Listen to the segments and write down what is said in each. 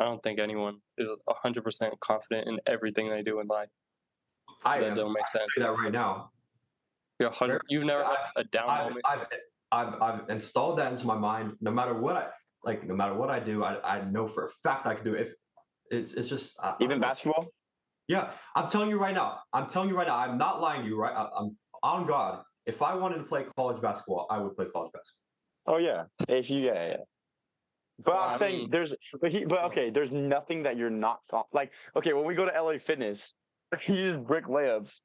I don't think anyone is 100% confident in everything they do in life. I That am. don't make sense. I say that right now. You've never had a down moment. I've installed that into my mind. No matter what I do, I know for a fact I can do it. If it's just Even basketball. Yeah, I'm telling you right now. I'm not lying to you. Right, I'm on God. If I wanted to play college basketball, I would play college basketball. Oh yeah, yeah. But I'm saying there's nothing that you're not like. Okay, when we go to LA Fitness, you use brick layups.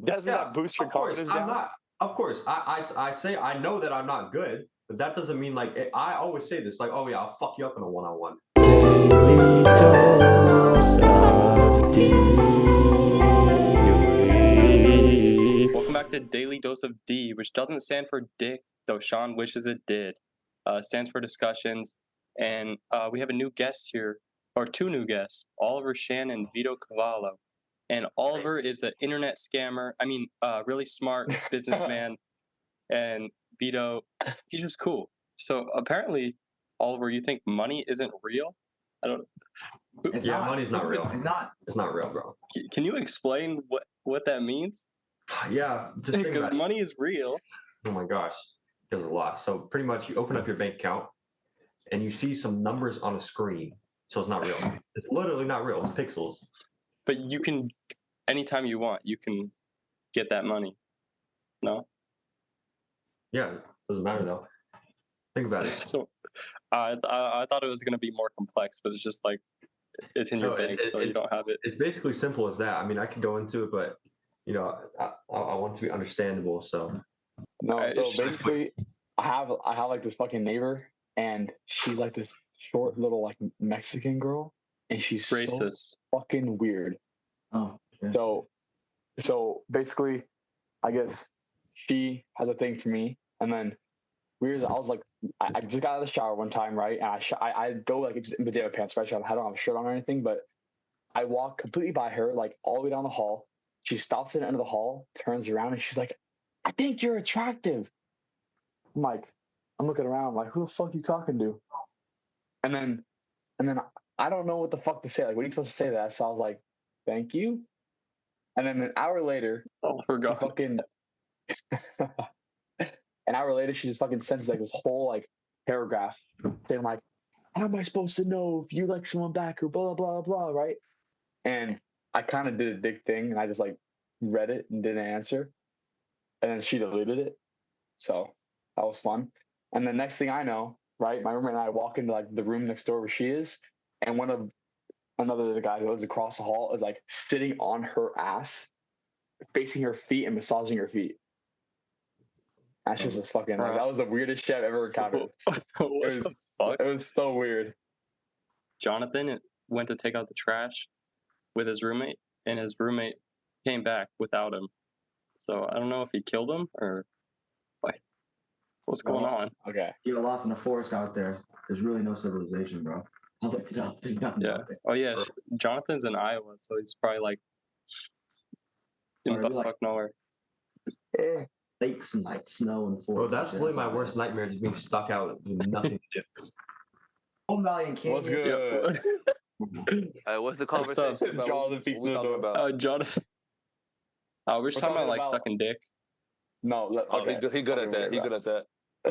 Doesn't that boost your confidence down? I'm not. Of course, I say I know that I'm not good, but that doesn't mean like I always say this like, oh yeah, I'll fuck you up in a one-on-one. Daily dose of D. Welcome back to Daily Dose of D, which doesn't stand for dick, though Sean wishes it did. Stands for discussions, and we have a new guest here, or two new guests, Oliver Shan and Vito Cavallo. And Oliver is the internet scammer. I mean, really smart businessman, and Vito, he's just cool. So apparently, Oliver, you think money isn't real? I don't. Money's not real. It's not real, bro. Can you explain what that means? Yeah, just because money is real. Oh my gosh, there's a lot. So pretty much, you open up your bank account, and you see some numbers on a screen. So it's not real. It's literally not real. It's pixels. But you can, anytime you want, you can get that money. No? Yeah, doesn't matter though. Think about it. So, I thought it was going to be more complex, but it's just like, it's in your bank, so you don't have it. It's basically simple as that. I mean, I could go into it, but, you know, I want it to be understandable, so. No, so basically, I have like this fucking neighbor, and she's like this short little like Mexican girl, and she's racist. So fucking weird. Oh. Yeah. So basically, I guess she has a thing for me, and then weird. I was like, I just got out of the shower one time, right? And I go like just in pajama pants, right? I don't have a shirt on or anything, but I walk completely by her, like all the way down the hall. She stops at the end of the hall, turns around, and she's like, "I think you're attractive." I'm looking around, like, who the fuck are you talking to? And then I don't know what the fuck to say. Like, what are you supposed to say to that? So I was like, "Thank you." And then an hour later, an hour later, she just fucking sends like this whole like paragraph saying like, "How am I supposed to know if you like someone back or blah blah blah," right? And I kind of did a dick thing, and I just like read it and didn't answer, and then she deleted it. So that was fun. And the next thing I know, right, my roommate and I walk into like the room next door where she is, and another of the guys that lives across the hall is like sitting on her ass, facing her feet and massaging her feet. That's just as fucking like, that was the weirdest shit I've ever encountered. It was so weird. Jonathan went to take out the trash with his roommate, and his roommate came back without him. So I don't know if he killed him or like what's going on. Okay. You got lost in the forest out there. There's really no civilization, bro. I looked it up. There's nothing out there. Oh yeah, Jonathan's in Iowa, so he's probably like in buttfuck nowhere. Lakes and like snow and forest. Bro, that's literally my worst nightmare, just being stuck out with nothing to do. Home Valley and Canyon. What's good? What's the conversation about? Jonathan, what we talking about? Jonathan. We're just talking about like sucking dick. No, okay. He good at that. He good at that.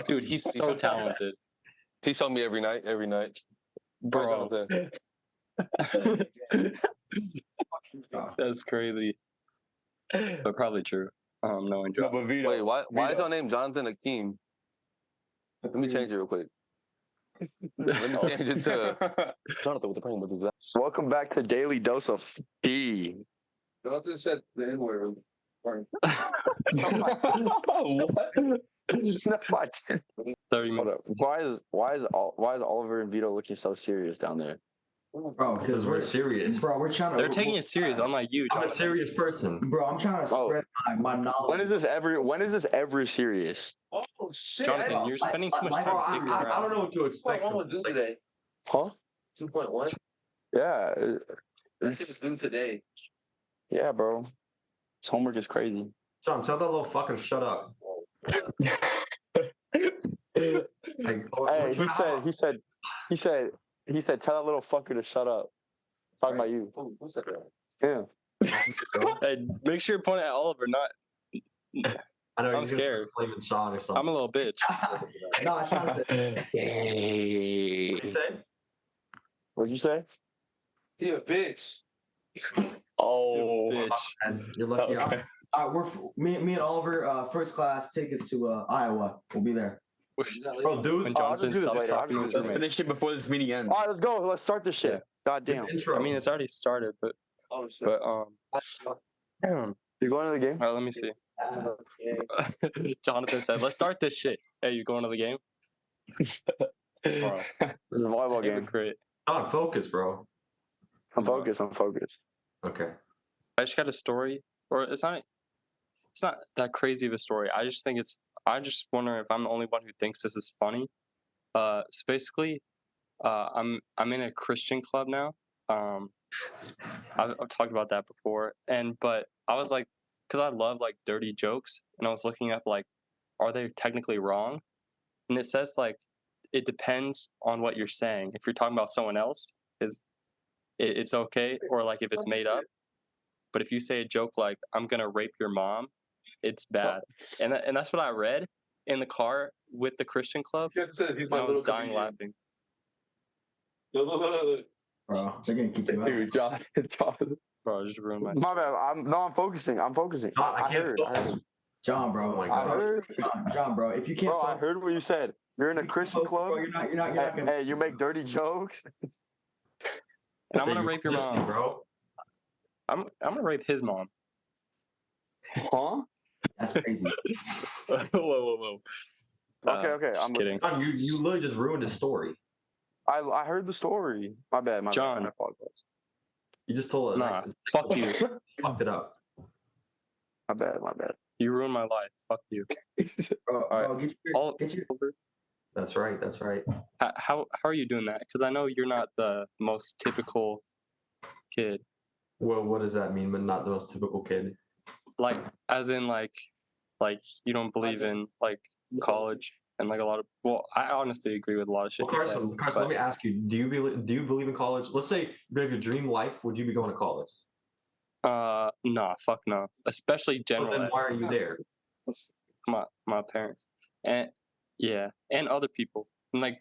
Dude, he's so talented. He saw me every night. Bro. That's crazy. But probably true. Knowing John. No, but Vito, wait, why is your name Jonathan Akeem? Let me change it real quick. Let me change it to Jonathan with the brain. Welcome back to Daily Dose of D. Jonathan said the N-word. What? 30 minutes. Why is Oliver and Vito looking so serious down there? Bro, because we're serious. Bro, we're trying to. They're taking it serious, unlike you, Jonathan. I'm a serious person. Bro, I'm trying to spread my knowledge. When is this ever serious? Oh shit! Jonathan, you're spending too much time thinking around. I don't know what to expect. What was due today? Huh? 2.1. Yeah. This was due today. Yeah, bro. This homework is crazy. John, tell that little fucker shut up. Hey, he said He said, "Tell that little fucker to shut up." Talking about you. Who said that? Yeah. Hey, make sure you point at Oliver, not. I know I'm he's gonna start scared. blaming Sean or something. I'm a little bitch. No, Sean said. Hey. What you say? What'd you say? He a bitch. Oh. Bitch. And you're lucky. Okay. Me and Oliver, first class tickets to Iowa. We'll be there. Bro, dude. When I'll just Jonathan do this stops later. I'll talking to just his do Let's this roommate. finish it before this meeting ends. All right, let's go. Let's start this shit. Yeah. God damn. Intro. I mean, it's already started, but damn. You going to the game? All right, let me see. Jonathan said, "Let's start this shit." Hey, you going to the game? Bro, This is a volleyball game. hypocrite. Sean, focus, bro. I'm focused. I'm focused. Okay. I just got a story, or it's not that crazy of a story. I just wonder if I'm the only one who thinks this is funny. So basically, I'm in a Christian club now. I've talked about that before, but I was like, because I love like dirty jokes, and I was looking up like, are they technically wrong? And it says like, it depends on what you're saying. If you're talking about someone else, it's okay, or like if it's made up. But if you say a joke like "I'm gonna rape your mom," it's bad. And that's what I read in the car with the Christian club. You have to say that he's And my I was little dying comedian. laughing. Look. Bro, they're gonna kick you out. Dude, Jonathan. Bro, I just ruined my. My bad. I'm focusing. I'm focusing. Sean, I heard. John, bro. Oh my I God. heard. John, bro. If you can't, Bro, I heard what you said. You're in a Christian club. Bro, you're not gonna. Hey, you make dirty jokes. And I'm Hey, gonna you're rape your listening, mom. bro. I'm gonna rape his mom. Huh? That's crazy. Whoa. Okay. Just I'm kidding. Sean, you literally just ruined his story. I heard the story. My bad. John. I apologize. You just told it. Nah, fuck you. Fucked it up. My bad. You ruined my life. Fuck you. Bro, All bro, All get your That's right. That's right. how are you doing that? Because I know you're not the most typical kid. Well, what does that mean? But not the most typical kid. Like, as in like you don't believe in like college and like a lot of. Well, I honestly agree with a lot of shit Well, you said. Carson, let me ask you: Do you believe in college? Let's say you have your dream life. Would you be going to college? Nah, fuck no. Especially general Well, then ed. why are you there? My parents, and yeah, and other people, and like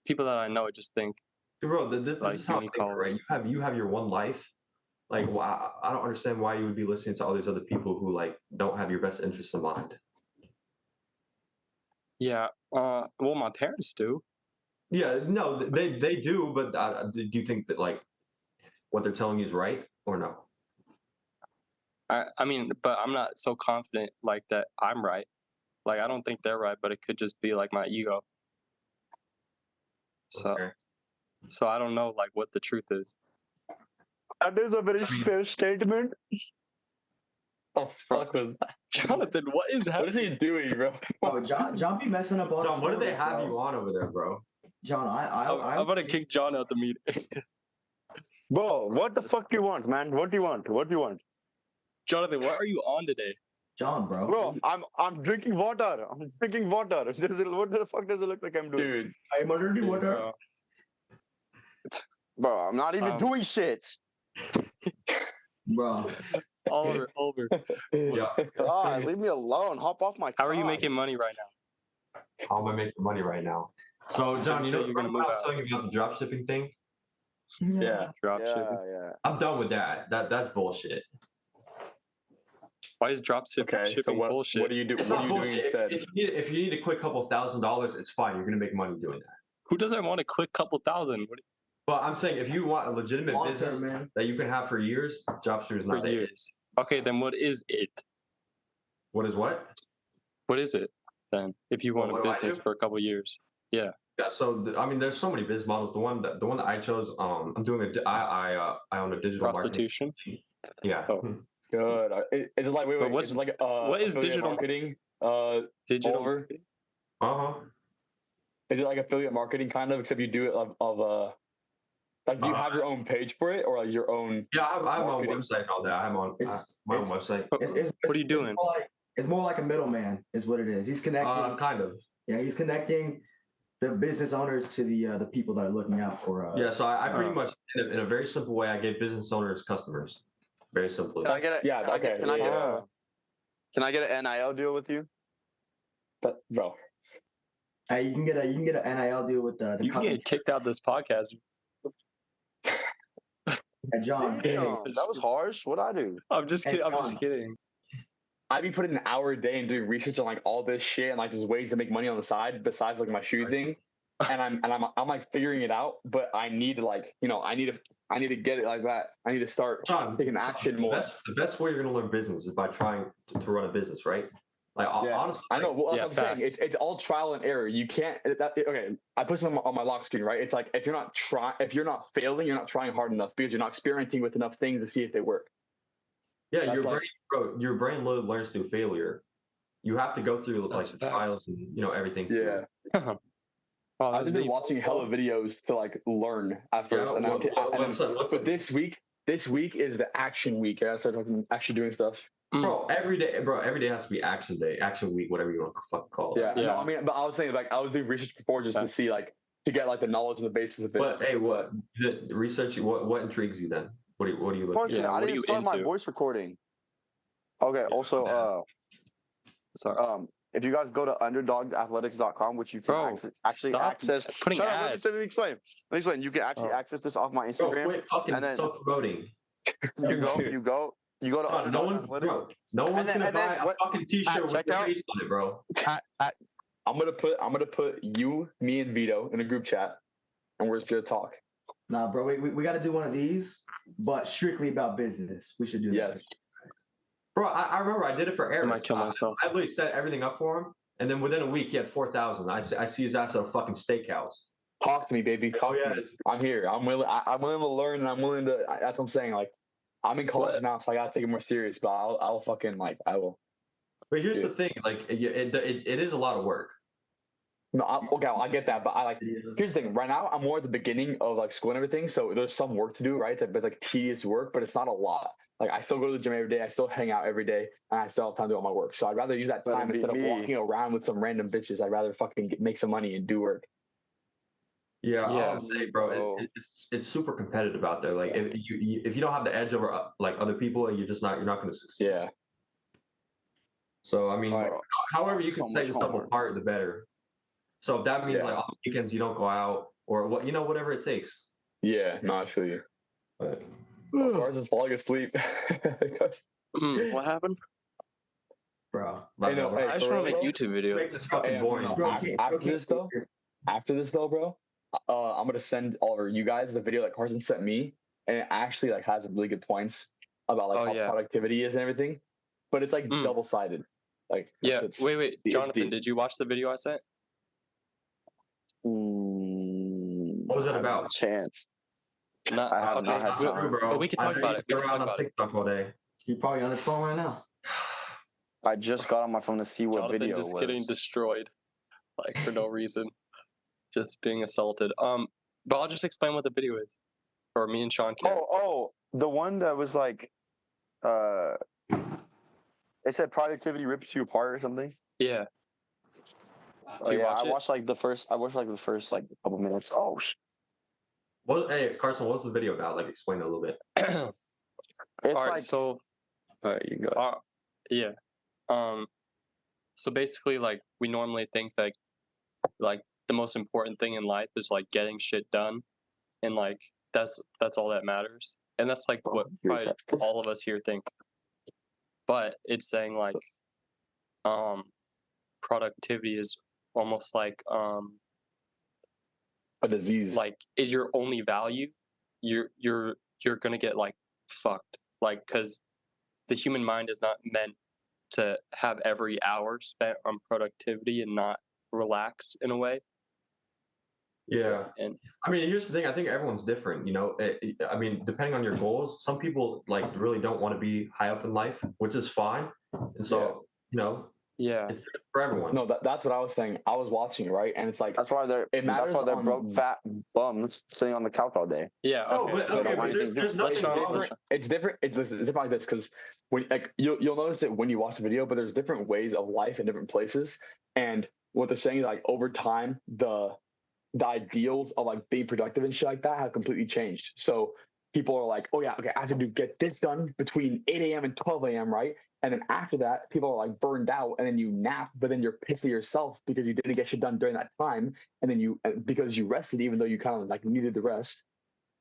people that I know. I just think Bro, this like is how uni I think, right? You have your one life. Like, I don't understand why you would be listening to all these other people who like don't have your best interests in mind. yeah. Well, my parents do. Yeah, no, they do, but do you think that like what they're telling you is right or no? I mean, but I'm not so confident like that I'm right. Like I don't think they're right, but it could just be like my ego. So Okay. so I don't know like what the truth is. That is a very fair statement. Oh fuck was that? Jonathan, what is What happening? is he doing, bro? bro, John be messing up all the John, what do they stories, have bro. you on over there, bro? John, I'm gonna kick John out the meeting. Bro, what the fuck do you want, man? What do you want? Jonathan, what are you on today? John, bro. Bro, I'm drinking water. What the fuck does it look like I'm doing? Dude, I'm underneath water. Bro, I'm not even doing shit. Bro. Oliver. Yeah. God, leave me alone. Hop off my How are you cock. making money right now? How am I making money right now? So, John, you said know, you're gonna remember move I was out. telling you about the drop shipping thing? yeah. Drop Yeah, shipping. yeah. I'm done with that. That's bullshit. Why is drop shipping Okay, so what bullshit? do you do? It's What not are you doing bullshit. instead? If you need a quick couple $1,000s, it's fine. You're gonna make money doing that. Who doesn't want a quick couple thousand? What, But I'm saying if you want a legitimate Long business term, man. that you can have for years, drop shipping is for not it. years. Okay, then what is it? What is what? What is it then? If you want What a do I business do? for a couple years, yeah. Yeah, so I mean, there's so many business models. The one that I chose, I'm doing I own a digital Prostitution. marketing. Yeah. Oh. Good. Is it like But what's- is it like what is affiliate digital marketing? Digital. Oliver? Uh-huh. Is it like affiliate marketing kind of? Except you do it of like do you have your own page for it or like your own? Yeah, I have my own Marketing. website and all that. I'm on my own website. What are you doing? It's more like a middleman, is what it is. He's connecting. Kind of. Yeah, he's connecting the business owners to the people that are looking out for. Yeah, so I pretty much, in a very simple way, I gave business owners customers. Very simply. Can I get a? Yeah, Can I get, okay, can I get yeah. a? Can I get an NIL deal with you? But, bro, Hey, you can get an NIL deal with the You can get kicked out of this podcast. John. Damn, that was harsh. What'd I do? I'm just kidding. I'm John. just kidding. I'd be putting an hour a day and doing research on like all this shit and like there's ways to make money on the side besides like my shoe thing, and I'm like figuring it out. But I need to like I need to get it like that. I need to start John, taking action more. The best way you're going to learn business is by trying to run a business, right? Like Yeah, honestly, I know. Well, Yeah, that's what I'm saying. facts. It's all trial and error. You can't. Okay, I put something on my lock screen, right? It's like if you're not failing, you're not trying hard enough because you're not experimenting with enough things to see if they work. yeah, That's your like- brain, bro, your brain learns through failure. You have to go through like That's the facts. trials and everything. Yeah. Oh, I've that's just been deep. watching hella videos to like learn at first, and then, but this week is the action week. I started actually doing stuff. Bro, every day has to be action day, action week, whatever you want to fucking call it. Yeah, Yeah. No, I mean, but I was saying like I was doing research before just to That's- see like to get like the knowledge and the basis of it. But hey, what the research? What intrigues you then? What are you looking? Question: Yeah, I what are didn't you start my into? voice recording. Okay. Also, Sorry. if you guys go to underdogathletics.com, which you can Bro, actually stop access. putting Shut up, ads. let me explain. Let me explain. You can actually Oh. access this off my Bro, Instagram. quit fucking and then- self-promoting. You go to No Underdog one's, Athletics. bro, no one's then- gonna and then buy a what- fucking T-shirt with check your out- face on it, bro. I'm gonna put you, me, and Vito in a group chat, and we're just gonna talk. Nah, bro, we got to do one of these, but strictly about business. We should do that. Yes. Bro, I remember I did it for I Eric. might kill myself. I literally set everything up for him, and then within a week he had 4,000. I see his ass at a fucking steakhouse. Talk to me, baby. Talk yeah, to me. it's- I'm here. I'm willing. I'm willing to learn, and I'm willing to. That's what I'm saying. Like, I'm in college What? now, so I gotta take it more serious. But I'll fucking like I will. But here's Yeah. the thing, like it is a lot of work. No, okay, I get that, but I like. Videos. Here's the thing. Right now, I'm more at the beginning of like school and everything, so there's some work to do, right? It's like tedious work, but it's not a lot. Like I still go to the gym every day. I still hang out every day, and I still have time to do all my work. So I'd rather use that Better time be instead of me. walking around with some random bitches. I'd rather fucking make some money and do work. Yeah, all Yeah. I'm saying, bro, Oh. it's super competitive out there. Like if you don't have the edge over like other people, you're not going to succeed. Yeah. So I mean, All right. however you So can set much yourself homework. apart, the better. So if that means Yeah. like on weekends you don't go out or whatever it takes. Yeah. No, I feel you. But Ours is falling asleep. What happened? Bro. but, Hey, no, hey, I just for want to real, make YouTube make videos. this fucking Hey, boring. no, Bro, after, can't- after bro, this can't- though, bro, I'm gonna send over you guys the video that Carson sent me, and it actually like has really good points about like Oh, how yeah. productivity is and everything, but it's like Mm. double sided. Like Yeah. it's- Wait, it's Jonathan, deep. did you watch the video I sent? What was it I have no about? chance. Not. I have okay, not had we- time. Bro, but we can I talk know about you it. We sit can around talk on about it. TikTok all day. He's probably on his phone right now. I just got on my phone to see what Jonathan video just was. getting destroyed, like for no reason, just being assaulted. But I'll just explain what the video is, or me and Sean can. Oh, the one that was like, it said productivity rips you apart or something. Yeah. Oh you yeah, watch I it? watched like the first. I watched like the first like couple minutes. Oh, Hey Carson, what's the video about? Like explain it a little bit. it's All right. like So. all right, you go. Yeah. So basically, like we normally think that, like the most important thing in life is like getting shit done, and like that's all that matters, and that's like what Here's probably that. all of us here think. But it's saying like, productivity is almost like a disease. like is your only value, you're gonna get like fucked, like because the human mind is not meant to have every hour spent on productivity and not relax in a way. Yeah. And I mean, here's the thing. I think everyone's different. I mean, depending on your goals, some people like really don't want to be high up in life, which is fine. And so, yeah, it's different for everyone. No, that's what I was saying. I was watching, right? And it's like That's why they're. It That's matters why they're on- broke, fat bums sitting on the couch all day. yeah. No, Okay. but, don't okay, want but anything there's to do- nothing it's wrong with different. It's different. It's different like this because when like you'll notice it when you watch the video, but there's different ways of life in different places. And what they're saying is like over time, the the ideals of like being productive and shit like that have completely changed. So people are like, oh yeah, okay, I have to get this done between 8 a.m. and 12 a.m., right? And then after that, people are like burned out, and then you nap, but then you're pissed at yourself because you didn't get shit done during that time, and then because you rested even though you kind of like needed the rest.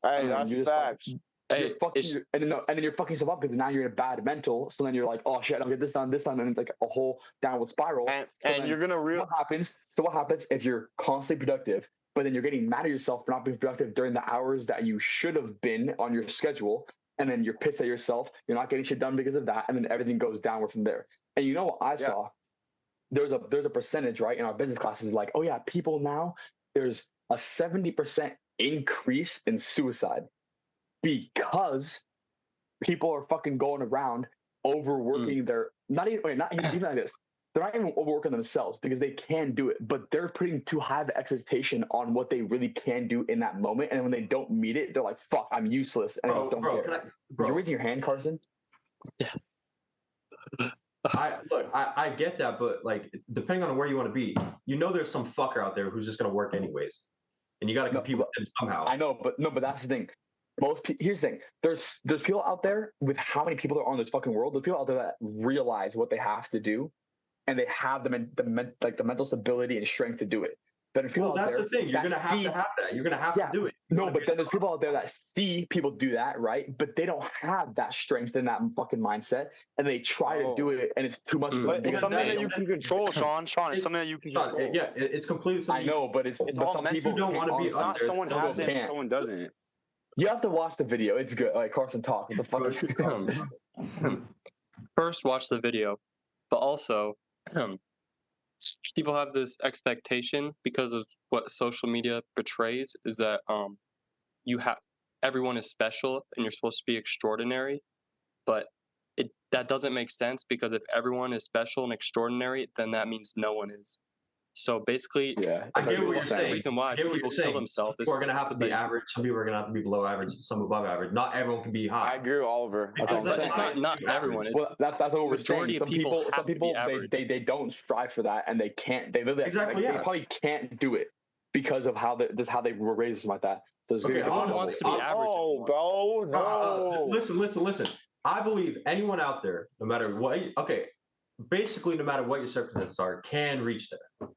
Hey, that's facts. You're fucking, and then you're fucking yourself up because now you're in a bad mental. So then you're like, oh shit, I don't get this done, and it's like a whole downward spiral. And you're gonna what happens? So what happens if you're constantly productive, but then you're getting mad at yourself for not being productive during the hours that you should have been on your schedule, and then you're pissed at yourself. You're not getting shit done because of that, and then everything goes downward from there. And you know what I saw? There's a percentage, right, in our business classes like, oh yeah, people now there's a 70% increase in suicide because people are fucking going around overworking their not even like this. They're not even overworking themselves because they can do it, but they're putting too high of expectation on what they really can do in that moment. And when they don't meet it, they're like, fuck, I'm useless. And I just don't care. You're raising your hand, Carson? Yeah. I get that, but like depending on where you want to be, there's some fucker out there who's just gonna work anyways. And you gotta compete with them somehow. I know, but that's the thing. Here's the thing. There's people out there with how many people there are in this fucking world. There's people out there that realize what they have to do, and they have the mental stability and strength to do it. But that's the thing. You're gonna have to have that. You're gonna have to do it. No, but then there's people out there that see people do that, right? But they don't have that strength and that fucking mindset, and they try to do it, and it's too much. But it's something that you can control, Sean. Sean, it's something that you can control. Yeah, it's completely. I know, but some people don't want to be. It's not someone has it, someone doesn't. You have to watch the video. It's good. Like Carson, talk. What the fuck is Carson? First, watch the video, but also, people have this expectation because of what social media portrays is that everyone is special and you're supposed to be extraordinary, but that doesn't make sense because if everyone is special and extraordinary, then that means no one is. So basically, I get what you're saying. The reason why people kill themselves is people are going to have to be average. Some people are going to have to be below average. Some above average. Not everyone can be high. I agree with Oliver. But it's not everyone. It's that's what we're saying. Some people they don't strive for that, and they can't. They literally they probably can't do it because of how they were raised like that. So it's everyone wants to be average. Oh, bro, no. Listen. I believe anyone out there, no matter what. Basically, no matter what your circumstances are, can reach there.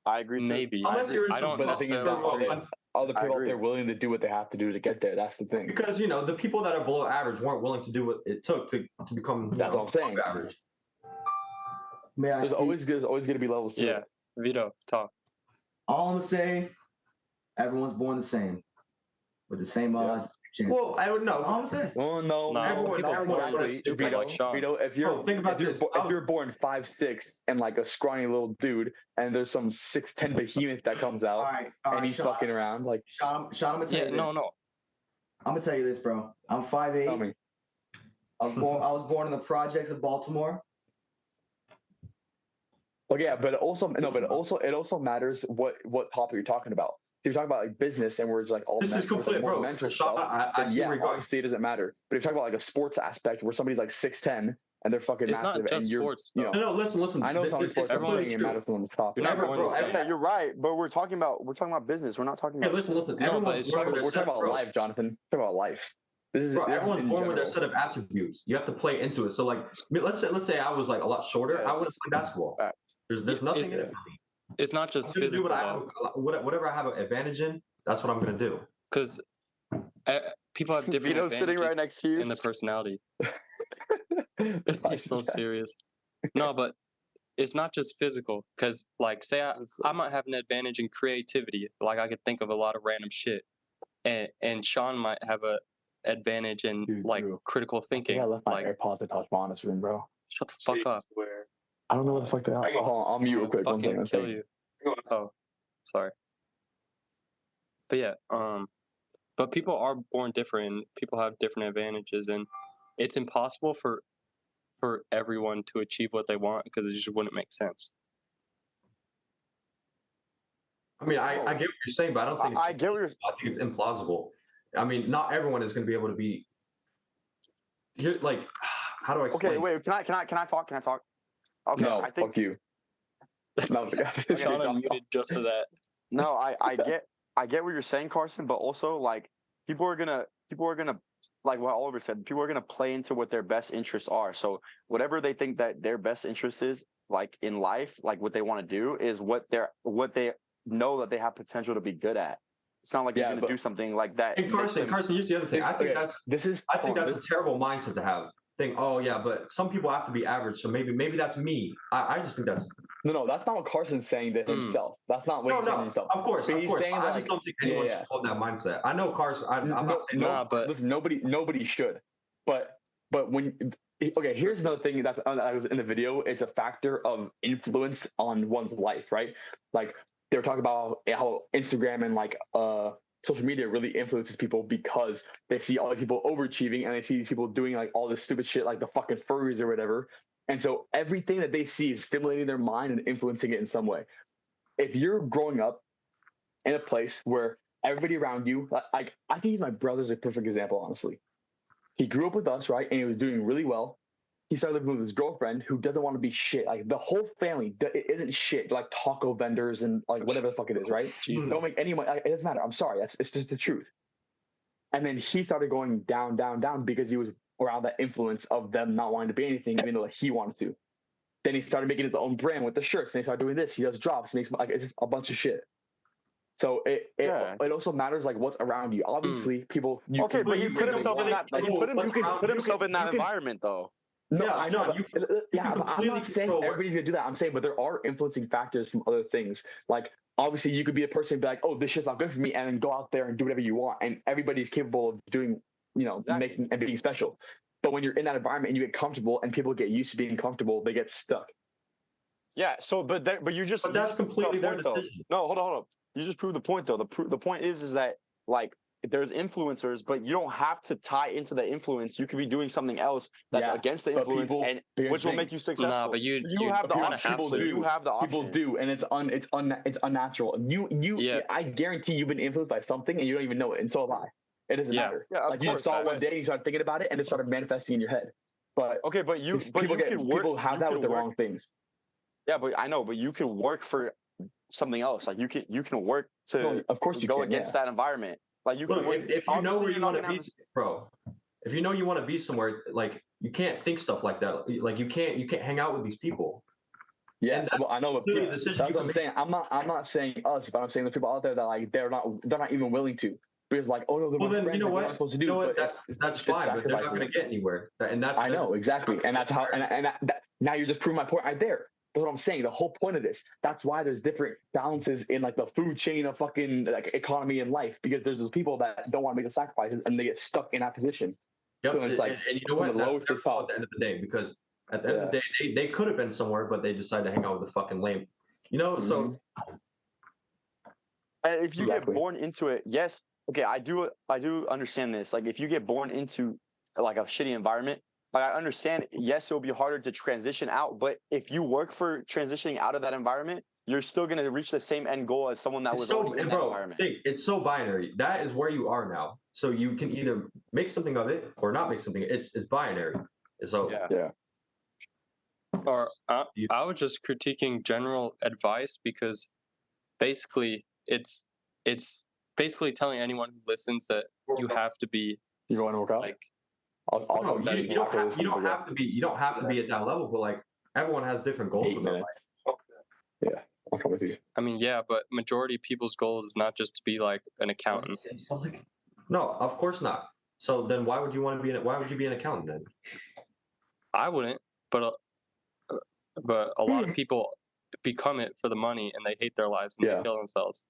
I agree. Maybe. I don't necessarily. All the people out there willing to do what they have to do to get there. That's the thing. Because the people that are below average weren't willing to do what it took to become. That's what I'm saying. Average. There's always going to be levels. Yeah, Vito, talk. All I'm gonna say, everyone's born the same, with the same odds. Well, I don't know. All I'm saying. Well, no, stupid like Sean. Vito, if you're born 5'6" and like a scrawny little dude, and there's some 6'10" behemoth that comes out, and he's Sean, fucking around like. Sean, I'm gonna tell you this. No. I'm gonna tell you this, bro. I'm 5'8". I was born in the projects of Baltimore. Okay, yeah, but it also matters what topic you're talking about. If you're talking about like business and where it's like all mental stuff, obviously it doesn't matter. But if you're talking about like a sports aspect where somebody's like 6'10" and they're fucking it's massive, not just and you're sports. No, listen. I know it's not sports. Everything in Madison on this topic. Yeah, you're right. But we're talking about business. We're not talking about. Listen. No, but we're talking about life, Jonathan. We're talking about life. Everyone's born with their set of attributes. You have to play into it. So like, let's say I was like a lot shorter. I wouldn't play basketball. There's nothing in it for me. It's not just physical. Whatever I have an advantage in, that's what I'm going to do. Because people have different advantages sitting right next to you in the personality. He's so serious. No, but it's not just physical. Because, like, say I might have an advantage in creativity. Like, I could think of a lot of random shit. And Sean might have a advantage in, critical thinking. I left my AirPods in Tosh Bonus room, bro. Shut the fuck up. I don't know what the fuck they are. Hold on, I'll mute real quick. One second. Kill you. Oh, sorry. But yeah, but people are born different. And people have different advantages, and it's impossible for everyone to achieve what they want because it just wouldn't make sense. I mean, I get what you're saying, but I don't think. I think it's implausible. I mean, not everyone is going to be able to be. Here, like, how do I explain? Okay, wait. Can I talk? Okay, no, fuck you. No, Sean unmuted just for that. No, I get what you're saying, Carson, but also like people are gonna like what Oliver said, people are gonna play into what their best interests are. So whatever they think that their best interest is, like in life, like what they want to do is what they know that they have potential to be good at. It's not like they're gonna do something like that. And Carson, here's the other thing. I think that's a terrible mindset to have. Think, oh yeah, but some people have to be average, so maybe that's me. I just think that's no, that's not what Carson's saying to himself. That's not what he's saying to himself. Of course, but he's saying that, I just don't think anyone should hold that mindset. I know Carson. I'm not saying but listen, nobody should. But when here's another thing that was in the video. It's a factor of influence on one's life, right? Like they were talking about how Instagram and like social media really influences people because they see all the people overachieving and they see these people doing like all this stupid shit like the fucking furries or whatever. And so everything that they see is stimulating their mind and influencing it in some way. If you're growing up in a place where everybody around you, like I can use my brother as a perfect example, honestly. He grew up with us, right? And he was doing really well. He started living with his girlfriend who doesn't want to be shit. Like the whole family isn't shit. Like taco vendors and like whatever the fuck it is, right? Jesus. Don't make any money. It doesn't matter. I'm sorry. It's just the truth. And then he started going down, down, down because he was around that influence of them not wanting to be anything, even though he wanted to. Then he started making his own brand with the shirts. And he started doing this. He does drops. He makes like it's just a bunch of shit. So it also matters like what's around you. Obviously, people. But he put himself in that. He put himself in that environment, though. No, yeah, I know. I'm not saying everybody's gonna do that. I'm saying, but there are influencing factors from other things. Like, obviously, you could be a person and be like, "Oh, this shit's not good for me," and then go out there and do whatever you want. And everybody's capable of doing, making and being special. But when you're in that environment and you get comfortable, and people get used to being comfortable, they get stuck. Yeah. So, but you just. But that's completely their decision. No, hold on. You just proved the point, though. The point is that like. There's influencers, but you don't have to tie into the influence. You could be doing something else that's against the influence, which will make you successful. Nah, but you have the option. You have the option. People do, and it's unnatural. I guarantee you've been influenced by something, and you don't even know it, and so have I. It doesn't matter. Yeah, like you just saw it one day, and you started thinking about it, and it started manifesting in your head. But people have that with the wrong things. Yeah, but I know, but you can work for something else. Like you can work to of course you go can, against that environment. Like you can if you know where you want to be, bro. If you know you want to be somewhere, like you can't think stuff like that. Like you can't hang out with these people. Yeah, well, I know what that's what I'm saying. I'm not saying us, but I'm saying there's people out there that like they're not even willing to. Because like, oh no, they're friends, then you know what? What supposed to do. You know what? That's fine, but they're not going to get anywhere. And that's I know exactly, and that's how. And now you're just proving my point right there. That's what I'm saying. The whole point of this. That's why there's different balances in like the food chain of fucking like economy and life. Because there's those people that don't want to make the sacrifices and they get stuck in that position. Yep. So it's like, and you know what? That's their fault at the end of the day. Because at the end of the day, they could have been somewhere, but they decided to hang out with the fucking lame. So if you get born into it, yes. Okay, I do understand this. Like if you get born into like a shitty environment. Like I understand, yes, it'll be harder to transition out, but if you work for transitioning out of that environment, you're still going to reach the same end goal as someone that was already in that environment. It's so binary. That is where you are now. So you can either make something of it or not make something. It's binary. So yeah. Or I was just critiquing general advice because basically it's basically telling anyone who listens that you have to be. You want to work out? Like. You don't have to be at that level, but like everyone has different goals in their life. Yeah, I'll come with you. I mean, yeah, but majority of people's goals is not just to be like an accountant. No, of course not. So then why would you want to be why would you be an accountant then? I wouldn't, but a lot of people become it for the money and they hate their lives and they kill themselves.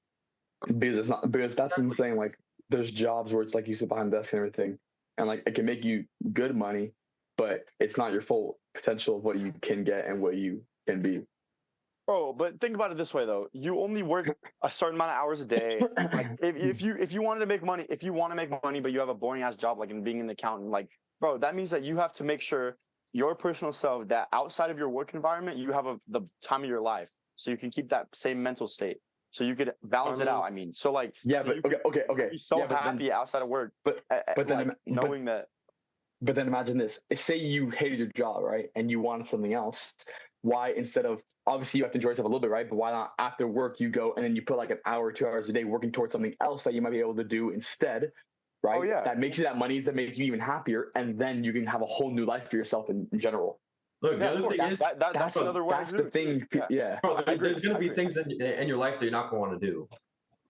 Because that's insane. Like there's jobs where it's like you sit behind the desk and everything. And like it can make you good money, but it's not your full potential of what you can get and what you can be. Oh, but think about it this way though: you only work a certain amount of hours a day. Like if you wanted to make money, if you want to make money, but you have a boring ass job like in being an accountant, like bro, that means that you have to make sure your personal self that outside of your work environment, you have the time of your life, so you can keep that same mental state. So you could balance it out. I mean, so like okay. Be so happy outside of work, but then like, knowing that. But then imagine this: say you hated your job, right, and you wanted something else. why instead of obviously you have to enjoy yourself a little bit, right? But why not after work you go and then you put like an hour, 2 hours a day working towards something else that you might be able to do instead, right? Oh yeah. That makes you that money that makes you even happier, and then you can have a whole new life for yourself in general. Look, the Yeah, other thing is that's another way. That's the thing. Yeah. bro, there's going to be things in your life that you're not going to want to do.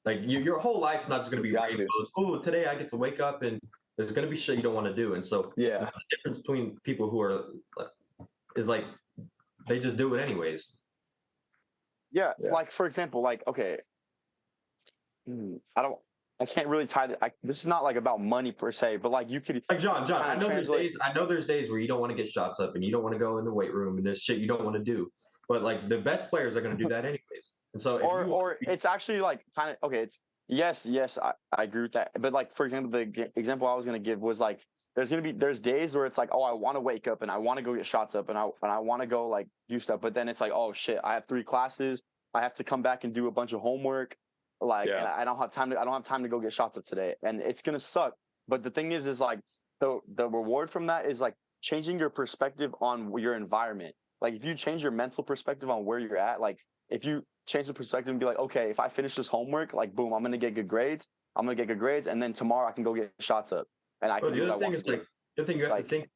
Like your whole life's not just going to be rainbows. Oh, today I get to wake up and there's going to be shit you don't want to do. And so yeah, the difference between people who are is like they just do it anyways. Yeah, like for example, like okay, I can't really tie that. This is not like about money per se, but like you could like John. I know there's days where you don't want to get shots up and you don't want to go in the weight room and there's shit you don't want to do. But like the best players are going to do that anyways. And so or it's actually like kind of okay. It's yes, I agree with that. But like for example, the example I was going to give was like there's days where it's like, oh, I want to wake up and I want to go get shots up and I want to go like do stuff. But then it's like, oh shit, I have 3 classes. I have to come back and do a bunch of homework. Like and I don't have time to go get shots up today, and it's gonna suck. But the thing is like the reward from that is like changing your perspective on your environment. Like if you change your mental perspective on where you're at, like if you change the perspective and be like, okay, if I finish this homework, like boom, I'm gonna get good grades. And then tomorrow I can go get shots up, and I can do what I want to do. The thing you have to think,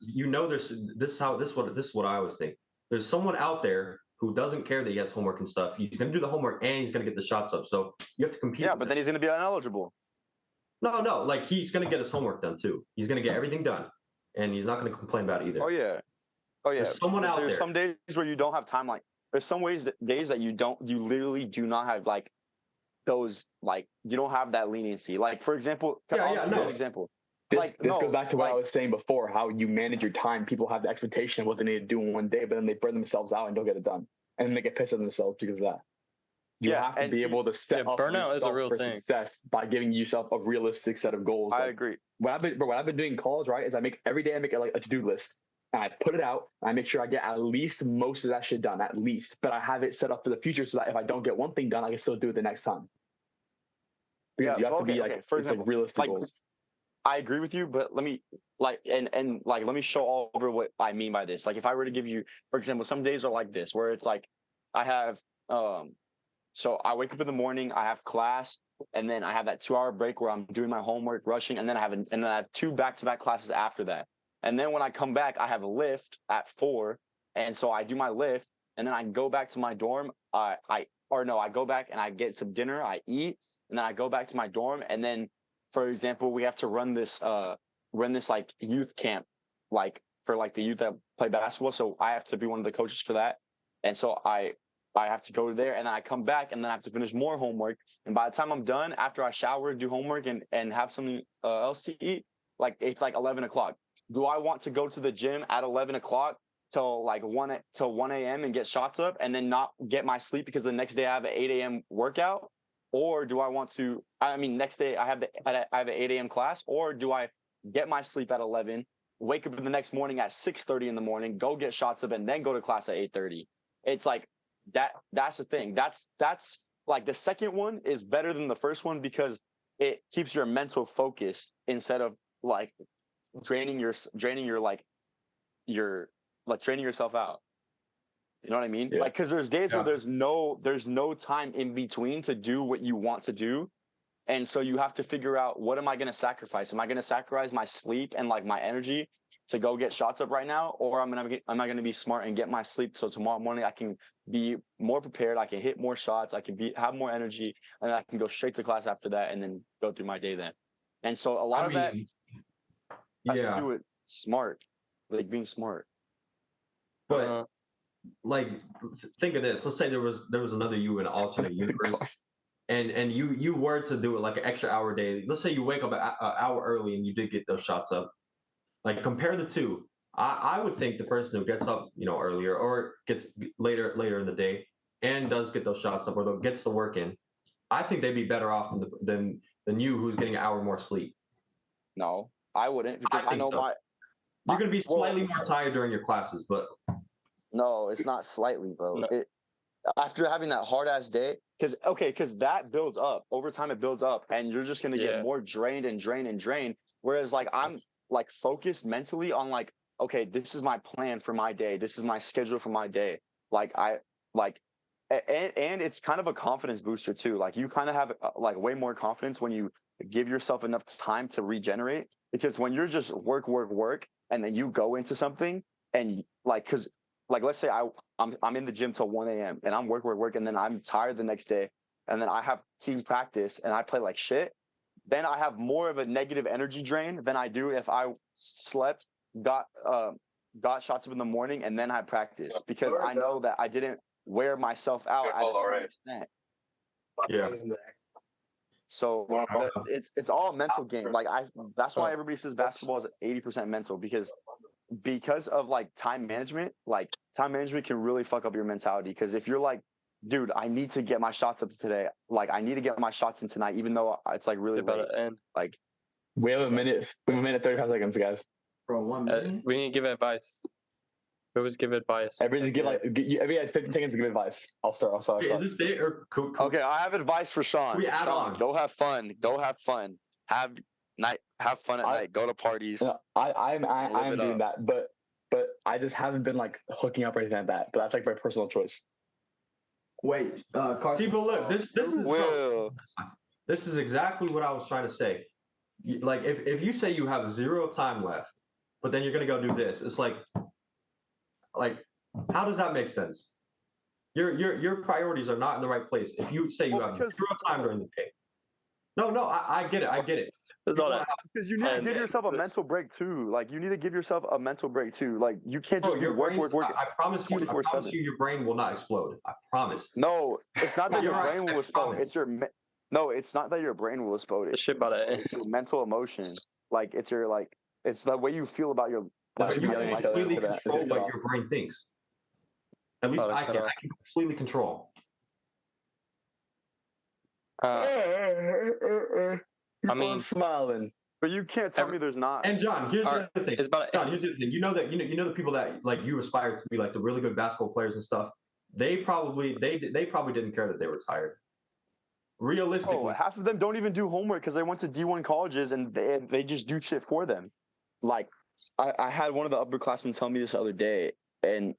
this is what I always think. There's someone out there who doesn't care that he has homework and stuff. He's going to do the homework and he's going to get the shots up. So you have to compete. Yeah, but then he's going to be ineligible. No, like he's going to get his homework done too. He's going to get everything done, and he's not going to complain about it either. Oh yeah. There's someone out there. There's some days where you don't have time. Like there's some days that you literally do not have like those like you don't have that leniency. Like for example, example. This goes back to what I was saying before, how you manage your time. People have the expectation of what they need to do in one day, but then they burn themselves out and don't get it done. And then they get pissed at themselves because of that. You have to be able to set up burnout is a real thing. Success by giving yourself a realistic set of goals. I agree. What I've been doing in college, right, is every day I make like a to-do list. And I put it out, and I make sure I get at least most of that shit done, at least. But I have it set up for the future so that if I don't get one thing done, I can still do it the next time. Because you have to be like, for example, realistic goals. I agree with you, but let me let me show over what I mean by this. Like if I were to give you, for example, some days are like this, where it's like I have so I wake up in the morning, I have class, and then I have that 2-hour break where I'm doing my homework, rushing, and then I have 2 back-to-back classes after that. And then when I come back, I have a lift at 4, and so I do my lift, and then I go back to my dorm. I go back and I get some dinner, I eat, and then I go back to my dorm, and then for example, we have to run this like youth camp, like for like the youth that play basketball. So I have to be one of the coaches for that. And so I have to go there and then I come back and then I have to finish more homework. And by the time I'm done, after I shower, do homework and have something else to eat, like it's like 11 o'clock. Do I want to go to the gym at 11 o'clock till 1 a.m. and get shots up and then not get my sleep because the next day I have an 8 a.m. workout? Or do I want to, next day I have an 8 a.m. class, or do I get my sleep at 11, wake up in the next morning at 6:30 in the morning, go get shots up and then go to class at 8:30? It's like that's the thing. That's like the second one is better than the first one because it keeps your mental focused instead of like draining yourself out. You know what I mean? Yeah. Like, because there's days where there's no time in between to do what you want to do. And so you have to figure out, what am I going to sacrifice? Am I going to sacrifice my sleep and like my energy to go get shots up right now? Or am I going to be smart and get my sleep so tomorrow morning I can be more prepared, I can hit more shots, I can have more energy, and I can go straight to class after that and then go through my day then. And so a lot of that has to do with smart, like being smart. But like, think of this. Let's say there was another you in an alternate universe, and you were to do it like an extra hour a day. Let's say you wake up an hour early and you did get those shots up. Like, compare the two. I would think the person who gets up, earlier or gets later in the day and does get those shots up or gets the work in, I think they'd be better off than you, who's getting an hour more sleep. No, I wouldn't, because I know so. You're gonna be slightly more tired during your classes, but. No, it's not slightly, bro. No. After having that hard ass day, because that builds up over time. It builds up, and you're just gonna get more drained and drained. Whereas, like, I'm like focused mentally on like, okay, this is my plan for my day. This is my schedule for my day. like and it's kind of a confidence booster too. Like you kind of have like way more confidence when you give yourself enough time to regenerate, because when you're just work and then you go into something and like, because like let's say I'm in the gym till 1 a.m. and I'm work and then I'm tired the next day and then I have team practice and I play like shit, then I have more of a negative energy drain than I do if I slept, got shots up in the morning and then had practice, because I know that I didn't wear myself out at a certain extent. Yeah. So it's all a mental game. Like that's why everybody says basketball is 80% mental, because of like time management. Like time management can really fuck up your mentality, because if you're like, dude, I need to get my shots up today. Like I need to get my shots in tonight, even though it's like really late. Like we have a minute 35 seconds, guys. Bro, 1 minute. We need to give advice. We always give advice. Everybody give everybody has 15 seconds to give advice. I'll start. Is this it or cool? Okay, I have advice for Sean. Sean, go have fun. Have fun at night. Go to parties. No, I'm doing that, but I just haven't been like hooking up or anything like that. But that's like my personal choice. Wait, Carson. See, but look, this is Will. This is exactly what I was trying to say. Like if you say you have 0 time left, but then you're gonna go do this, it's like how does that make sense? Your priorities are not in the right place if you say you have 0 time during the day. No, I get it. Because you need to give yourself a mental break too. Like you need to give yourself a mental break too. Like you can't just work. I promise you, your brain will not explode. I promise. No, it's not that your brain will explode. No, it's not that your brain will explode. It's your mental emotion. Like it's the way you feel about your. You can completely control what your brain thinks. At least I can. I can completely control. I mean, smiling, but you can't tell me there's not. And John, here's the other thing. John, here's the thing. You know the people that like you aspire to be like the really good basketball players and stuff. They probably didn't care that they were tired. Realistically, half of them don't even do homework because they went to D1 colleges and they just do shit for them. Like I had one of the upperclassmen tell me this the other day, and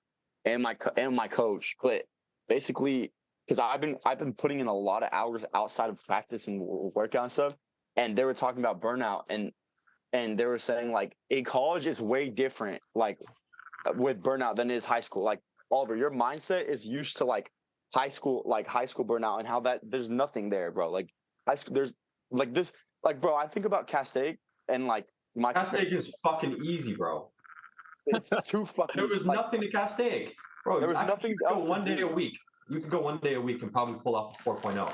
my coach, but basically because I've been putting in a lot of hours outside of practice and workout and stuff, and they were talking about burnout and they were saying like in college is way different like with burnout than it is high school. Like Oliver, your mindset is used to like high school burnout and how that there's nothing there, bro. Like high school, there's like this, like bro. I think about Castaic and like my Castaic is fucking easy, bro. It's too fucking. There was nothing to Castaic, bro. There was nothing else. One day a week. You could go 1 day a week and probably pull off a 4.0.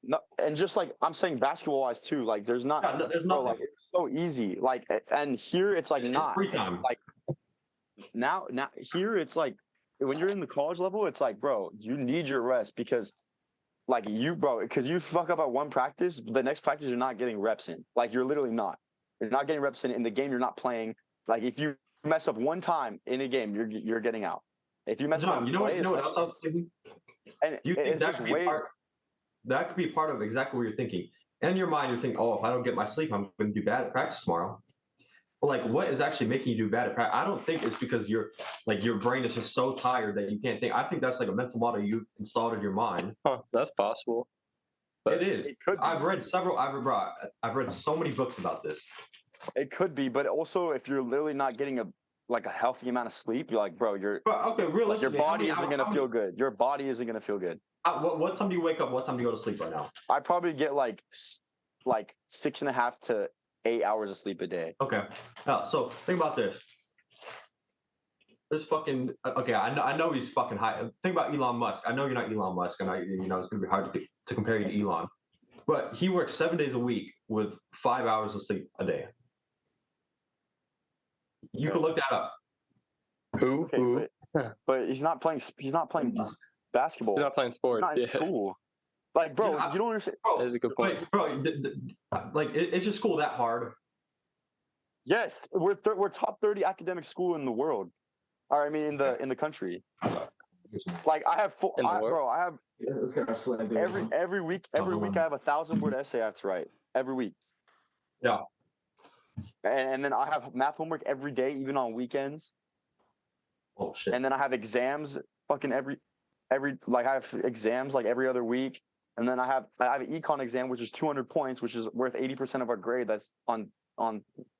No, and just like I'm saying, basketball wise too. Like there's not. Yeah, there's nothing. Like, it's so easy. Like and here it's like not free time. Like now here it's like when you're in the college level, it's like bro, you need your rest because like because you fuck up at one practice, the next practice you're not getting reps in. Like you're literally not. You're not getting reps in the game. You're not playing. Like if you mess up one time in a game, you're getting out. If you mess up, you know what else I was thinking? And you think that could be part of exactly what you're thinking. In your mind, you're thinking, oh, if I don't get my sleep, I'm going to do bad at practice tomorrow. But like, what is actually making you do bad at practice? I don't think it's because your brain is just so tired that you can't think. I think that's like a mental model you've installed in your mind. Huh, that's possible. But it is. I've read so many books about this. It could be, but also if you're literally not getting a healthy amount of sleep, you're like, bro, like your body isn't gonna feel good. Your body isn't gonna feel good. What time do you wake up? What time do you go to sleep right now? I probably get like 6.5 to 8 hours of sleep a day. Okay. So think about this. This fucking okay. I know he's fucking high. Think about Elon Musk. I know you're not Elon Musk, and it's gonna be hard to compare you to Elon, but he works 7 days a week with 5 hours of sleep a day. You can look that up. Who? But he's not playing. He's not playing basketball. He's not playing sports. Not in school. Like, bro, you don't understand. That's a good point. Bro, is your school that hard? Yes, we're top 30 academic school in the world. Or I mean, in the country. Like I have I have every week I have 1,000-word essay I have to write every week. Yeah. And then I have math homework every day, even on weekends. Oh shit. And then I have exams fucking every like I have exams like every other week. And then I have an econ exam, which is 200 points, which is worth 80% of our grade. That's on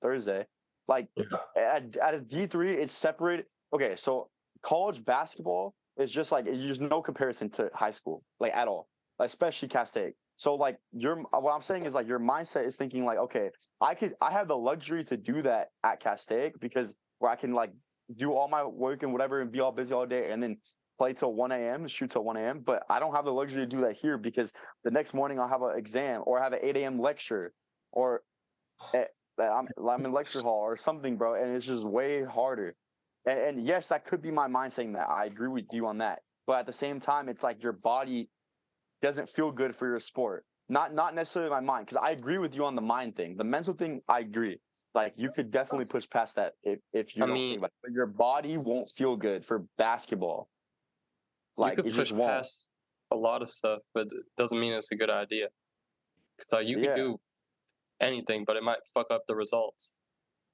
Thursday. Like at a D3, it's separated. Okay, so college basketball is just like it's just no comparison to high school, like at all, especially Cal State. So like what I'm saying is like your mindset is thinking like, okay, I have the luxury to do that at Cal State because where I can like do all my work and whatever and be all busy all day and then play till 1 a.m., shoot till 1 a.m. But I don't have the luxury to do that here because the next morning I'll have an exam or have an 8 a.m. lecture or I'm in lecture hall or something, bro. And it's just way harder. And yes, that could be my mind saying that. I agree with you on that. But at the same time, it's like your body doesn't feel good for your sport. Not necessarily my mind, because I agree with you on the mind thing. The mental thing, I agree. Like you could definitely push past that if you don't think about it. But your body won't feel good for basketball. Like you could it push just won't. past a lot of stuff, but it doesn't mean it's a good idea. So you could do anything, but it might fuck up the results.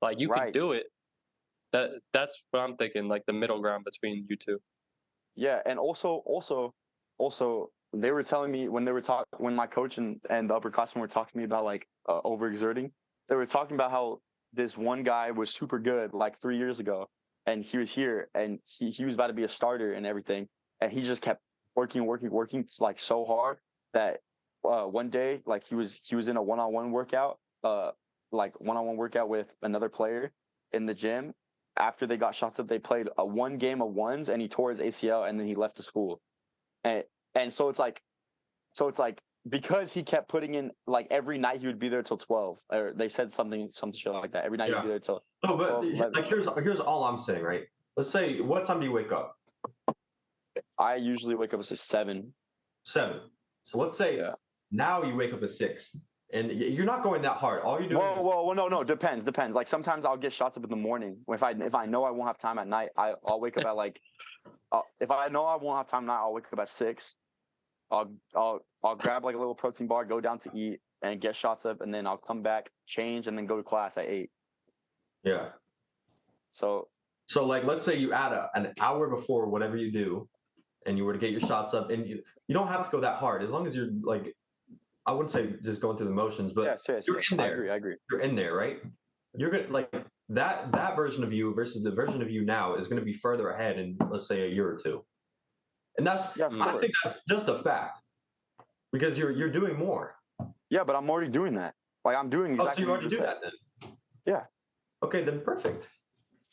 Like you could do it. That's what I'm thinking. Like the middle ground between you two. Yeah, and also, they were telling me when my coach and the upperclassmen were talking to me about like overexerting. They were talking about how this one guy was super good like 3 years ago, and he was here, and he was about to be a starter and everything, and he just kept working like so hard that one day like he was in a one-on-one workout, with another player in the gym. After they got shots up, they played a one game of ones, and he tore his ACL, and then he left the school. And so it's like because he kept putting in like every night he would be there till 12, or they said something shit like that. Every night he'd be there till. No, but 12, like here's all I'm saying, right? Let's say, what time do you wake up? I usually wake up at 7. 7. So let's say now you wake up at 6, and you're not going that hard. All you're doing. Well, no, depends. Like sometimes I'll get shots up in the morning. If I know I won't have time at night, I'll wake up at like. If I know I won't have time at night, I'll wake up at 6. I'll grab like a little protein bar, go down to eat, and get shots up, and then I'll come back, change, and then go to class at 8. Yeah. So like let's say you add an hour before whatever you do, and you were to get your shots up, and you don't have to go that hard as long as you're like, I wouldn't say just going through the motions, but you're in there. I agree. You're in there, right? You're gonna like that version of you versus the version of you now is gonna be further ahead in, let's say, a year or two. And I think that's just a fact because you're doing more. Yeah, but I'm already doing that. Like I'm doing exactly. So you already do that then? Yeah. Okay, then perfect.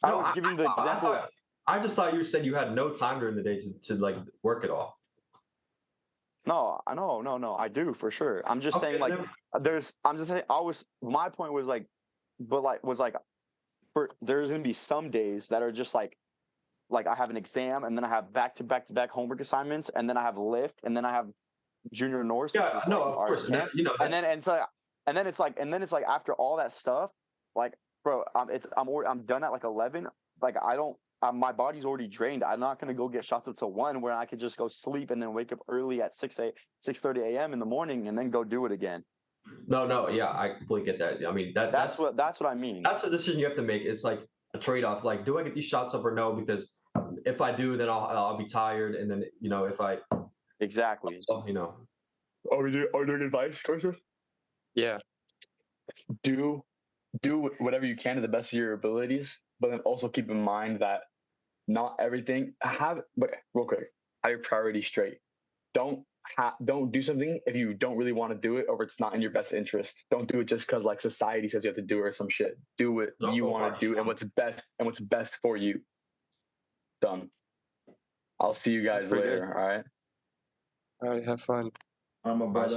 I was giving the example. I just thought you said you had no time during the day to like work it all. No, I do for sure. I'm just saying like my point was like, there's gonna be some days that are just like I have an exam and then I have back to back homework assignments and then I have lift and then I have junior Norse. Yeah, no, of course. And then it's like after all that stuff, like bro, I'm done at like 11. Like I don't. My body's already drained. I'm not gonna go get shots up till 1 where I could just go sleep and then wake up early at 6:30 a.m. in the morning and then go do it again. No, yeah, I completely get that. I mean that's what I mean. That's the decision you have to make. It's like a trade-off. Like, do I get these shots up or no? Because if I do, then I'll be tired, and then if I exactly. Are we doing advice, Carson? Yeah. Do whatever you can to the best of your abilities, but then also keep in mind that not everything but real quick, have your priorities straight. Don't do something if you don't really want to do it or if it's not in your best interest. Don't do it just because like society says you have to do it or some shit. Do what you want to do and what's best for you. Done. I'll see you guys later. All right. All right. Have fun. I'm a brother.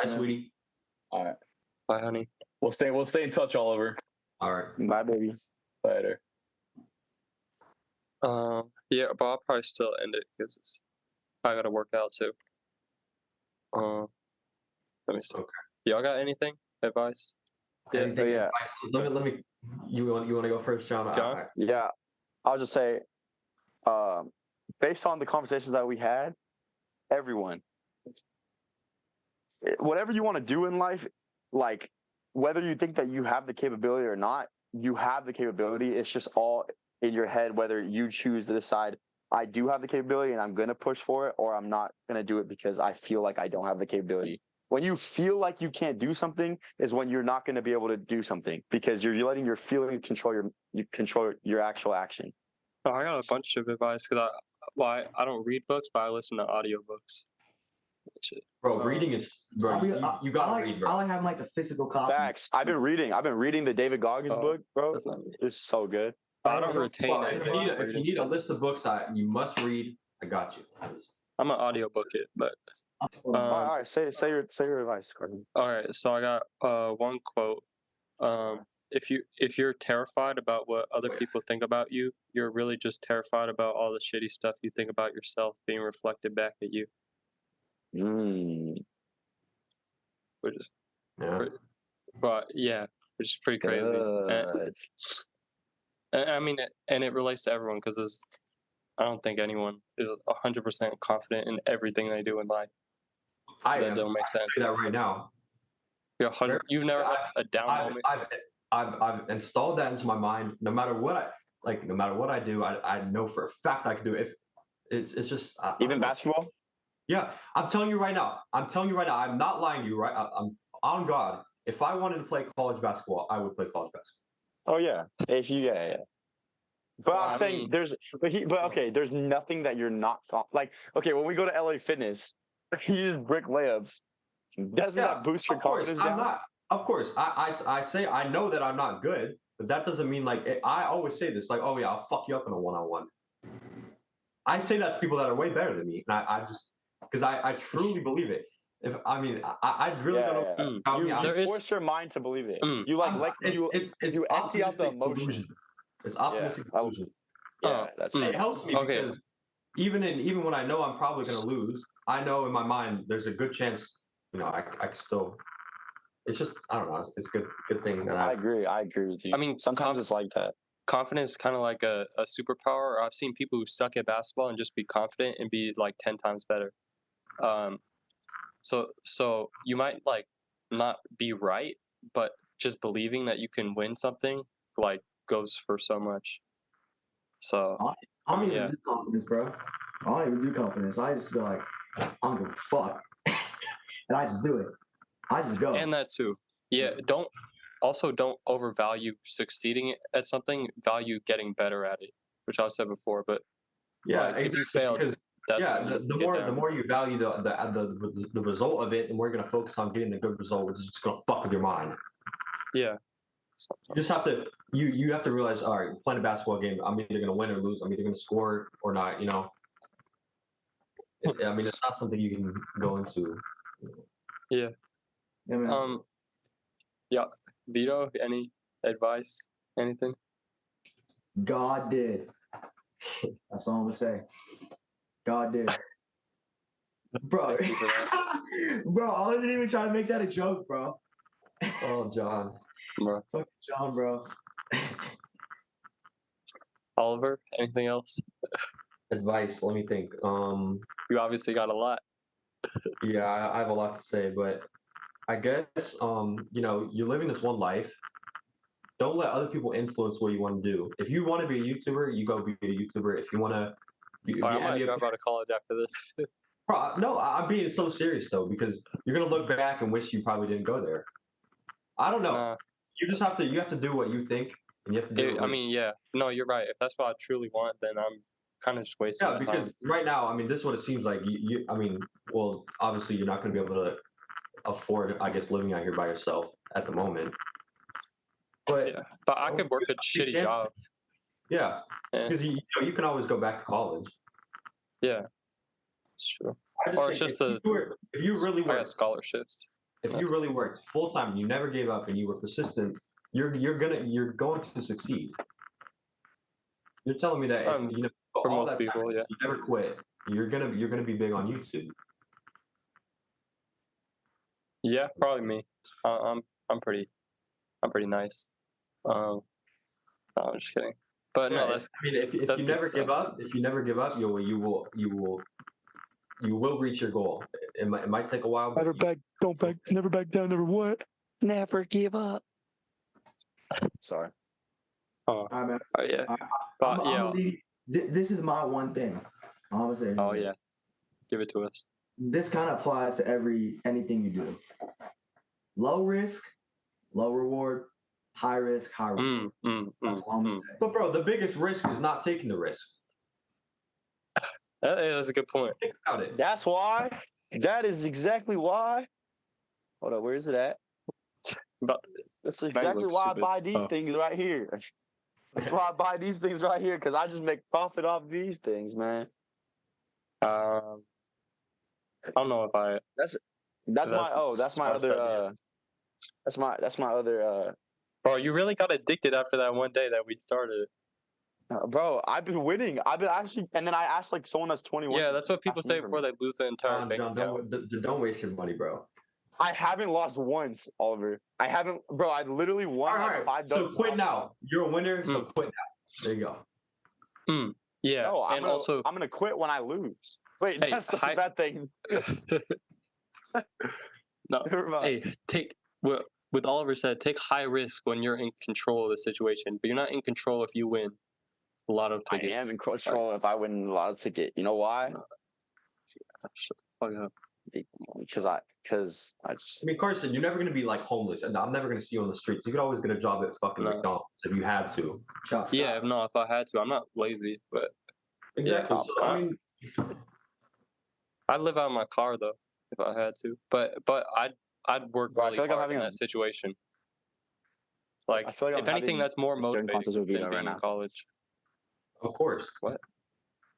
Bye, sweetie. All right. Bye, honey. We'll stay in touch, Oliver. All right. Bye, baby. Later. Yeah, but I'll probably still end it because I gotta work out too. Let me see. Okay. Y'all got anything? Advice? Yeah. Let me. You want to go first, John? John? Yeah. I'll just say, based on the conversations that we had, everyone, whatever you want to do in life, like whether you think that you have the capability or not, you have the capability. It's just all in your head whether you choose to decide I do have the capability and I'm going to push for it, or I'm not going to do it because I feel like I don't have the capability. When you feel like you can't do something is when you're not going to be able to do something because you're letting your feeling control your actual action. Oh, I got a bunch of advice because I don't read books, but I listen to audiobooks. Bro, reading is bro. You gotta read, bro. I like having like the physical copy. Facts. I've been reading the David Goggins book, bro. It's so good. I don't retain anything. If you need a list of books you must read, I got you. I'm an audiobook it, but all right, say your advice, Gordon. All right, so I got one quote. If you're terrified about what other people think about you, you're really just terrified about all the shitty stuff you think about yourself being reflected back at you. Which is, but yeah, which is pretty crazy. And I mean, and it relates to everyone because I don't think anyone is 100% confident in everything they do in life. That don't make sense. I that right now. You've never had a down moment. I've installed that into my mind. No matter what I do, I know for a fact I can do it. If it's just even basketball. Yeah, I'm telling you right now. I'm not lying to you. Right, I'm on God. If I wanted to play college basketball, I would play college basketball. Oh yeah, yeah. But I'm saying there's nothing that you're not like. Okay, when we go to LA Fitness, he uses brick layups. Doesn't that boost your confidence down? I'm not. Of course, I say I know that I'm not good, but that doesn't mean I always say this like, oh yeah, I'll fuck you up in a one-on-one. I say that to people that are way better than me, and I just because I truly believe it. I really don't know. You force your mind to believe it. You you empty out the emotion. Illusion. It's optimistic illusion. Yeah, it helps me because even when I know I'm probably going to lose, I know in my mind there's a good chance. I can still. It's just I don't know. It's a good thing. I agree with you. I mean, sometimes it's like that. Confidence is kind of like a superpower. I've seen people who suck at basketball and just be confident and be like 10 times better. So you might like not be right, but just believing that you can win something like goes for so much. So I don't even do confidence, bro. I don't even do confidence. I just go like, I don't give a fuck, and I just do it. I just go. And that too. Yeah. Don't overvalue succeeding at something. Value getting better at it, which I said before. But yeah, if you failed, the more you value the result of it, the more you're gonna focus on getting the good result, which is just gonna fuck with your mind. Yeah. You just have to you have to realize, all right, playing a basketball game, I'm either gonna win or lose. I'm either gonna score or not. I mean, it's not something you can go into. Yeah. Yeah, man. Yeah. Vito, any advice? Anything? God did. That's all I'm gonna say. God did. Bro. Bro, I wasn't even trying to make that a joke, bro. Oh, John. Bro. Fuck John, bro. Oliver, anything else? Advice, let me think. You obviously got a lot. Yeah, I have a lot to say, but I guess you're living this one life. Don't let other people influence what you want to do. If you want to be a YouTuber, you go be a YouTuber. If you want to, I might drop out of college after this. No, I'm being so serious though, because you're gonna look back and wish you probably didn't go there. I don't know. You just have to do what you think, and you have to do. I mean, yeah, no, you're right. If that's what I truly want, then I'm kind of just wasting. Yeah, because right now, I mean, this is what it seems like. I mean, well, obviously, you're not going to be able to afford, I guess, living out here by yourself at the moment. But I could work a shitty job. Yeah, because you can always go back to college. Yeah, it's true. Or it's just if you really work scholarships. If you really worked full time and you never gave up and you were persistent, you're going to succeed. You're telling me that if, for most people, you never quit, you're gonna be big on YouTube. Yeah, probably me. I'm pretty nice. No, I'm just kidding. But no, that's. I mean, if you never give up, you will reach your goal. It might take a while. Never back down, never what? Never give up. Sorry. All right, man. Yeah. But I'm yeah. gonna leave. This is my one thing. I'm gonna say. Oh this. yeah. Give it to us. This kind of applies to anything you do. Low risk, low reward. High risk, high reward. That's all I'm gonna say. But bro, the biggest risk is not taking the risk. That's a good point. Think about it. That's why. That is exactly why. Hold on, where is it at? But That's exactly looks why stupid. I buy these Oh. things right here. That's why I buy these things right here, because I just make profit off these things, man. I don't know if I. That's That's my smart other idea. that's my other Bro, you really got addicted after that one day that we started. bro, I've been winning. I've been actually, and then I asked like someone that's 21. Yeah, that's what people ask say me for before me. they lose the entire John, bank account. don't waste your money, bro. I haven't lost once, Oliver. I haven't, bro. I literally won All like right, 5 so dollars. quit now. You're a winner, so quit now. There you go. Yeah, No, and also, I'm gonna quit when I lose. Wait, Hey, that's such a bad thing. no. Never mind. Hey, take with Oliver said, take high risk when you're in control of the situation, but you're not in control if you win a lot of I tickets. am in control if I win a lot of ticket. You know why? Shut the fuck up. Because I just. I mean, Carson, you're never gonna be like homeless, and I'm never gonna see you on the streets. You could always get a job at fucking No. McDonald's if you had to. Chop, Yeah, stop. if I had to, I'm not lazy, but Exactly. Yeah, So, I mean, I'd live out of my car though if I had to. But I'd work Bro, I really feel like I'm hard in having a- that situation. Like, I feel like I'm if anything, having that's more a staring motivating contest with than Vito being right in now. college. of course. What?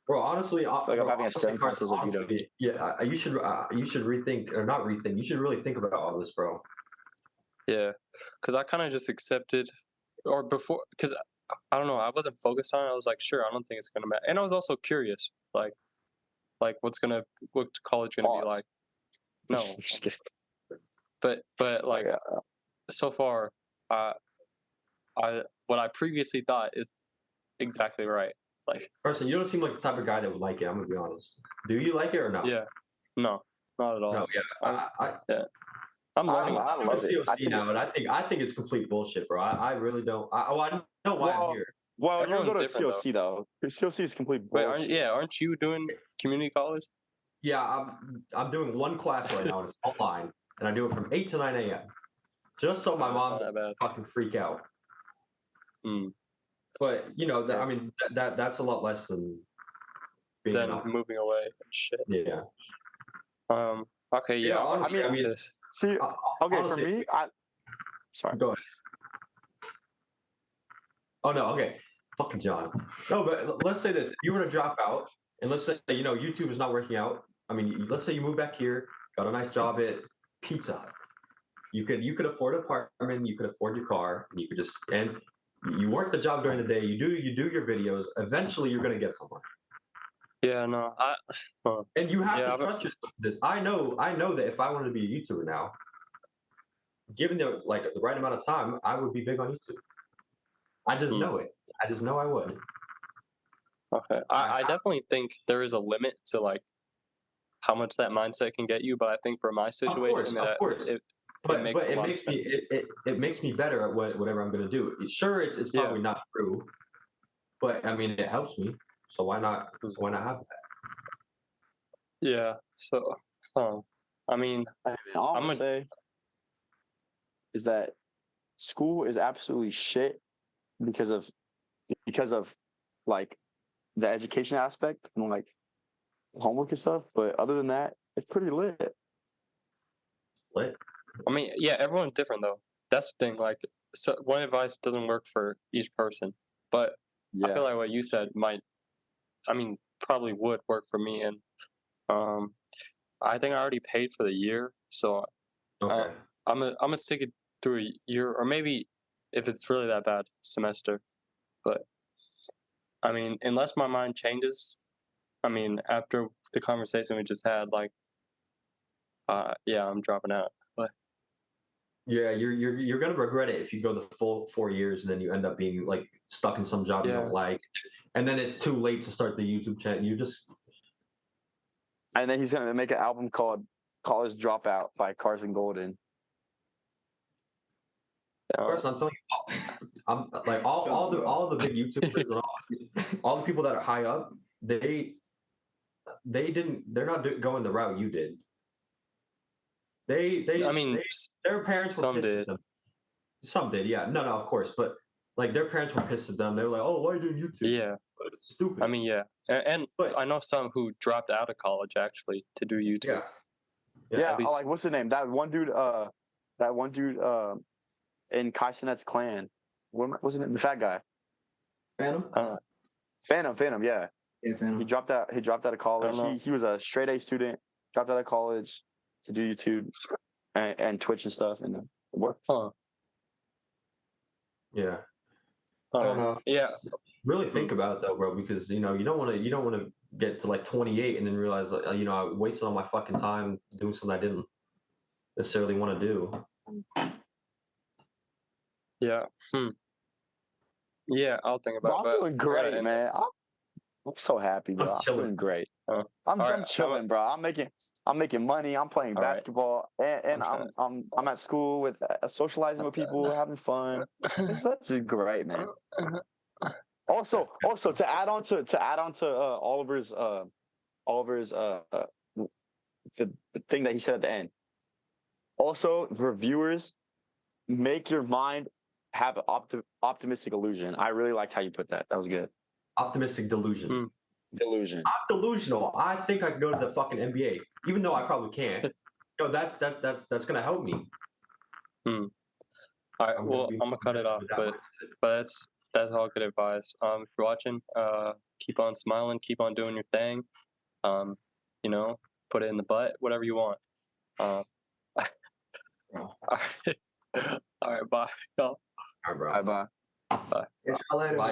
Bro, honestly, I feel like I'm bro, having a honestly, staring Carson, contest with Vito. honestly, yeah, you should rethink or not rethink. You should really think about all this, bro. Yeah, because I kind of just accepted, or before, because I don't know, I wasn't focused on it. I was like, sure, I don't think it's gonna matter, and I was also curious, like what's college gonna be Pause. like? No, Just kidding. but like yeah. so far, what I previously thought is exactly right. Like, Carson, you don't seem like the type of guy that would like it. I'm gonna be honest. Do you like it or not? yeah, no, not at all. No, yeah. I'm learning. I I'm love a it. I COC think now, and I think it's complete bullshit, bro. I really don't. I know why I'm Well, here. Well, you're Everyone's going to different, COC though. COC is complete Wait, bullshit. aren't you doing community college? Yeah, I'm doing one class right now, and it's online, and I do it from 8 to 9 a.m. Just so my That's mom not that doesn't bad. fucking freak out. Mm. But you know, I mean, that's a lot less than being Then an moving away and shit. yeah. Okay, yeah. honestly, I mean, this. See, okay, honestly, for me, sorry. Go ahead. Oh no, okay. Fucking John. No, but let's say this: if you were to drop out, and let's say YouTube is not working out. I mean, let's say you move back here, got a nice job at Pizza Hut. You could afford an apartment, you could afford your car, and you could just and you work the job during the day. You do your videos. Eventually, you're gonna get somewhere. Yeah, no, And you have Yeah, to trust yourself with this. I know that if I wanted to be a YouTuber now, given the right amount of time, I would be big on YouTube. I just know it. I just know I would. okay. I definitely think there is a limit to like how much that mindset can get you, but I think for my situation, of course. It makes a it lot makes of me sense. it makes me better at whatever I'm gonna do. Sure, it's probably not true, but I mean it helps me. So why not? Why not have that? Yeah. So, I mean, All I'm gonna say is that school is absolutely shit because of like the education aspect and like homework and stuff. But other than that, it's pretty lit. Lit. I mean, yeah, everyone's different though. That's the thing. Like, so one advice doesn't work for each person, but I feel like what you said probably would work for me. And I think I already paid for the year, so Okay. I'm gonna stick it through a year, or maybe if it's really that bad, semester. But I mean, unless my mind changes, I mean, after the conversation we just had, like, yeah, I'm dropping out. But Yeah, you're gonna regret it if you go the full 4 years and then you end up being like stuck in some job you don't like, and then it's too late to start the YouTube channel. And then he's gonna make an album called "College Dropout" by Carson Golden. Of course, I'm telling you, I'm like all the big YouTubers and all the people that are high up, they're not going the route you did. I mean, Their parents were some pissed did. at them. Some did, yeah. No, of course, but like their parents were pissed at them. They were like, "Oh, why are you doing YouTube?" Yeah. But it's stupid. I mean, yeah, and But- I know some who dropped out of college actually to do YouTube. Yeah, at least- like what's his name? That one dude. In Kai Cenat's clan. What was it? The fat guy. Phantom? Phantom. Yeah. Yeah, Phantom. He dropped out of college. know. He was a straight A student. Dropped out of college to do YouTube and Twitch and stuff, and it worked. Huh. Yeah. All I don't right. know. Yeah. Really think about it though, bro, because you don't want to get to like 28 and then realize I wasted all my fucking time doing something I didn't necessarily want to do. Yeah. Yeah, I'll think about Bro, it. I'm feeling great, and man. it's- I'm so happy, bro. I'm chilling. feeling great. Oh, I'm all right, chilling, bro. I'm making money. I'm playing All right. basketball, and Okay. I'm at school with socializing with people, having fun. It's such a great, man. Also, to add on to Oliver's the thing that he said at the end. Also, for viewers, make your mind have an optimistic illusion. I really liked how you put that. That was good. Optimistic delusion. Illusion. I'm delusional. I think I can go to the fucking NBA, even though I probably can't. That's gonna help me. All right. Well, I'm gonna cut it off, but that's all good advice. If you're watching, keep on smiling, keep on doing your thing. Put it in the butt, whatever you want. All right. All right. Bye, y'all. All right, bro. Bye bye. Catch y'all later. Bye. man.